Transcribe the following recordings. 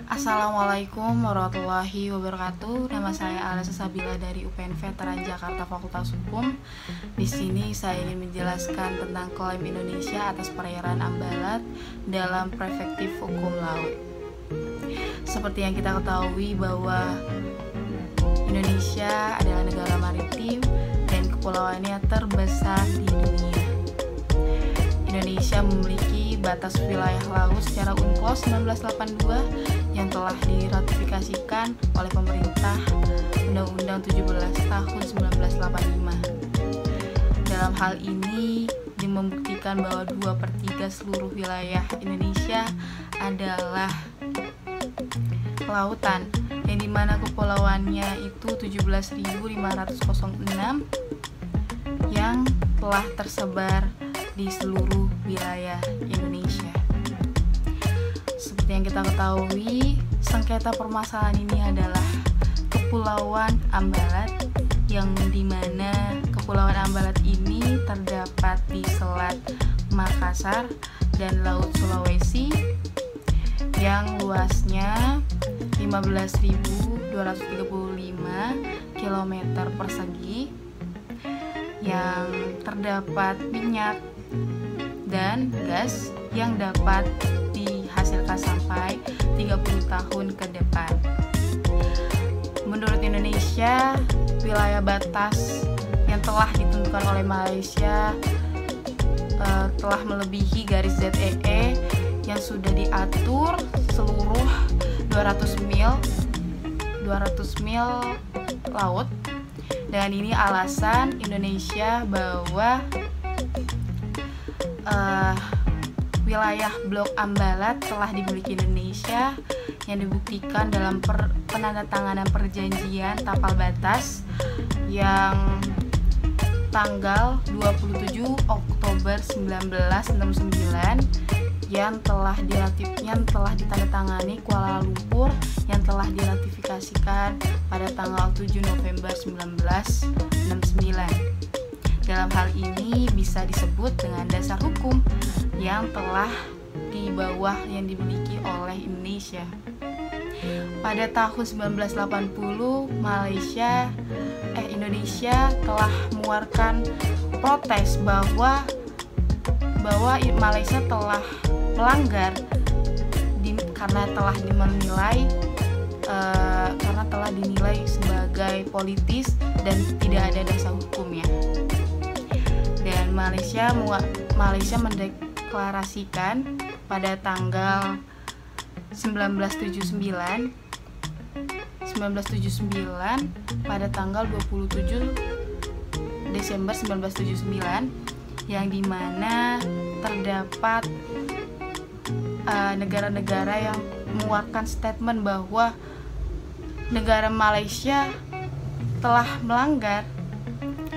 Assalamualaikum warahmatullahi wabarakatuh. Nama saya Alisa Sabila dari UPN Veteran Jakarta Fakultas Hukum. Di sini saya ingin menjelaskan tentang klaim Indonesia atas perairan Ambalat dalam perspektif hukum laut. Seperti yang kita ketahui bahwa Indonesia adalah negara maritim dan kepulauannya terbesar di dunia. Indonesia memiliki batas wilayah laut secara UNCLOS 1982 yang telah diratifikasikan oleh pemerintah Undang-Undang 17 tahun 1985. Dalam hal ini membuktikan bahwa 2/3 seluruh wilayah Indonesia adalah lautan, yang dimana kepulauannya itu 17.506 yang telah tersebar di seluruh wilayah Indonesia. Seperti yang kita ketahui, sengketa permasalahan ini adalah Kepulauan Ambalat, yang dimana Kepulauan Ambalat ini terdapat di Selat Makassar dan Laut Sulawesi yang luasnya 15.235 km persegi, yang terdapat minyak dan gas yang dapat dihasilkan sampai 30 tahun ke depan. Menurut Indonesia, wilayah batas yang telah ditentukan oleh Malaysia telah melebihi garis ZEE yang sudah diatur seluruh 200 mil laut. Dengan ini alasan Indonesia bahwa wilayah Blok Ambalat telah dimiliki Indonesia, yang dibuktikan dalam penandatanganan perjanjian tapal batas yang tanggal 27 Oktober 1969 yang telah ditandatangani Kuala Lumpur, yang telah diratifikasikan pada tanggal 7 November 1969. Dalam hal ini bisa disebut dengan dasar hukum yang telah yang dimiliki oleh Indonesia. Pada tahun 1980, Indonesia telah mengeluarkan protes bahwa Malaysia telah melanggar karena telah dinilai sebagai politis dan tidak ada dasar hukumnya. Dan Malaysia mendeklarasikan pada tanggal 1979 pada tanggal 27 Desember 1979, yang dimana terdapat negara-negara yang mengeluarkan statement bahwa negara Malaysia telah melanggar,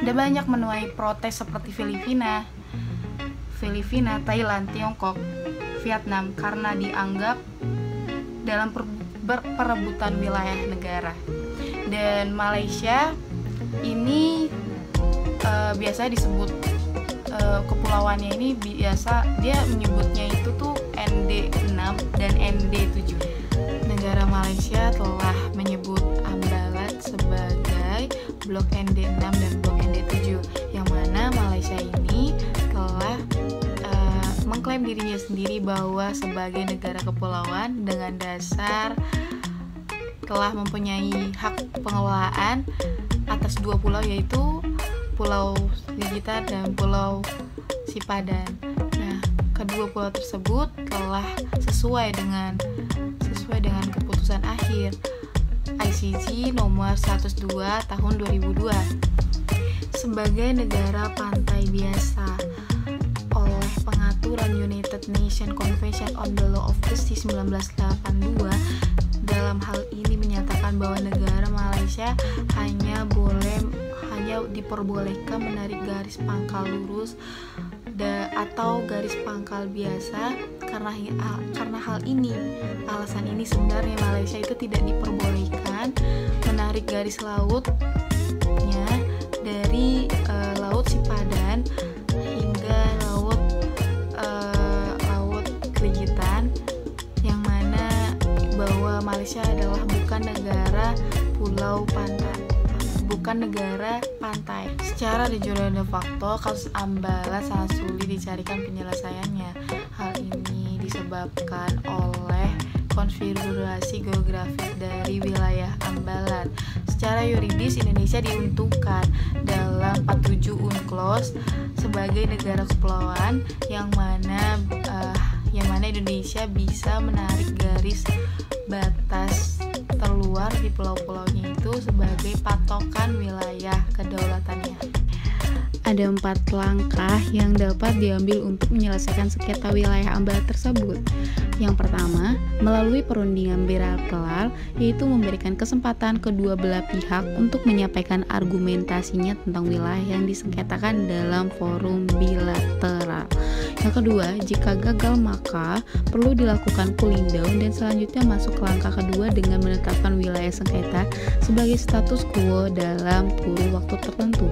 dan banyak menuai protes seperti Filipina, Thailand, Tiongkok, Vietnam karena dianggap dalam perebutan wilayah negara. Dan Malaysia ini biasa disebut kepulauannya ini dia menyebutnya itu tuh ND6 dan ND7. Negara Malaysia telah menyebut Ambalat sebagai blok ND6 dan blok ND7, yang mana Malaysia ini telah mengklaim dirinya sendiri bahwa sebagai negara kepulauan dengan dasar telah mempunyai hak pengelolaan atas 2 pulau, yaitu Pulau Ligitan dan Pulau Sipadan. Nah, kedua pulau tersebut telah sesuai dengan keputusan akhir ICJ nomor 102 tahun 2002 sebagai negara pantai biasa oleh pengaturan United Nations Convention on the Law of the Sea 1982. Dalam hal ini menyatakan bahwa negara Malaysia hanya diperbolehkan menarik garis pangkal lurus atau garis pangkal biasa. Karena alasan ini sebenarnya Malaysia itu tidak diperbolehkan menarik garis lautnya dari Laut Sipadan hingga Laut Ligitan, yang mana bahwa Malaysia adalah bukan negara pantai. Secara de jure de facto, kasus Ambalat sangat sulit dicarikan penyelesaiannya. Hal ini disebabkan oleh konfigurasi geografis dari wilayah Ambalat. Secara yuridis, Indonesia diuntungkan dalam 47 UNCLOS sebagai negara kepulauan yang mana Indonesia bisa menarik garis batas terluar di pulau-pulaunya itu sebagai patokan wilayah kedaulatannya. Ada 4 langkah yang dapat diambil untuk menyelesaikan sengketa wilayah Ambalat tersebut. Yang pertama, melalui perundingan bilateral, yaitu memberikan kesempatan kedua belah pihak untuk menyampaikan argumentasinya tentang wilayah yang disengketakan dalam forum bilateral. Yang kedua, jika gagal maka perlu dilakukan cooling down dan selanjutnya masuk ke langkah kedua dengan menetapkan wilayah sengketa sebagai status quo dalam kurun waktu tertentu.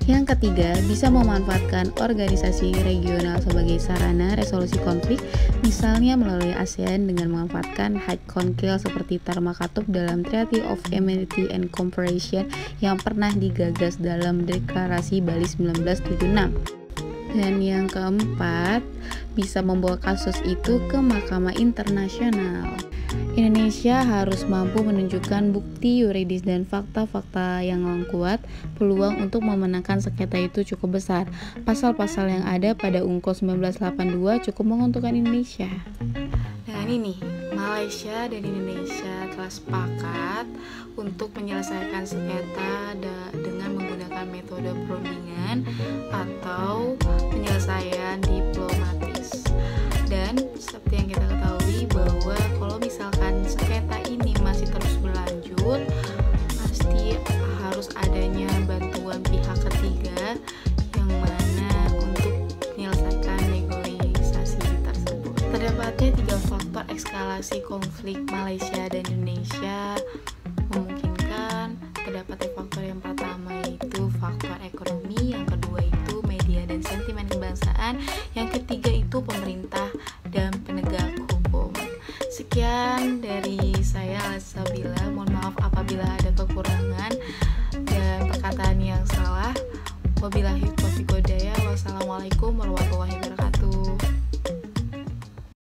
Yang ketiga, bisa memanfaatkan organisasi regional sebagai sarana resolusi konflik, misalnya melalui ASEAN dengan memanfaatkan High Council seperti Dharma Katub dalam Treaty of Amity and Cooperation yang pernah digagas dalam Deklarasi Bali 1976. Dan yang keempat, bisa membawa kasus itu ke mahkamah internasional. Indonesia harus mampu menunjukkan bukti yuridis dan fakta-fakta yang kuat. Peluang untuk memenangkan sengketa itu cukup besar. Pasal-pasal yang ada pada UNCLOS 1982 cukup menguntungkan Indonesia. Nah ini nih, Malaysia dan Indonesia telah sepakat untuk menyelesaikan sengketa dengan menggunakan metode perundingan atau penyelesaian diplomatis. Dan seperti yang kita ketahui bahwa kalau misalkan sengketa ini masih terus berlanjut, pasti harus adanya bantuan pihak ketiga yang mana untuk menyelesaikan negosiasi tersebut. Terdapatnya 3 faktor eskalasi konflik Malaysia dan Indonesia memungkinkan terdapatnya faktor yang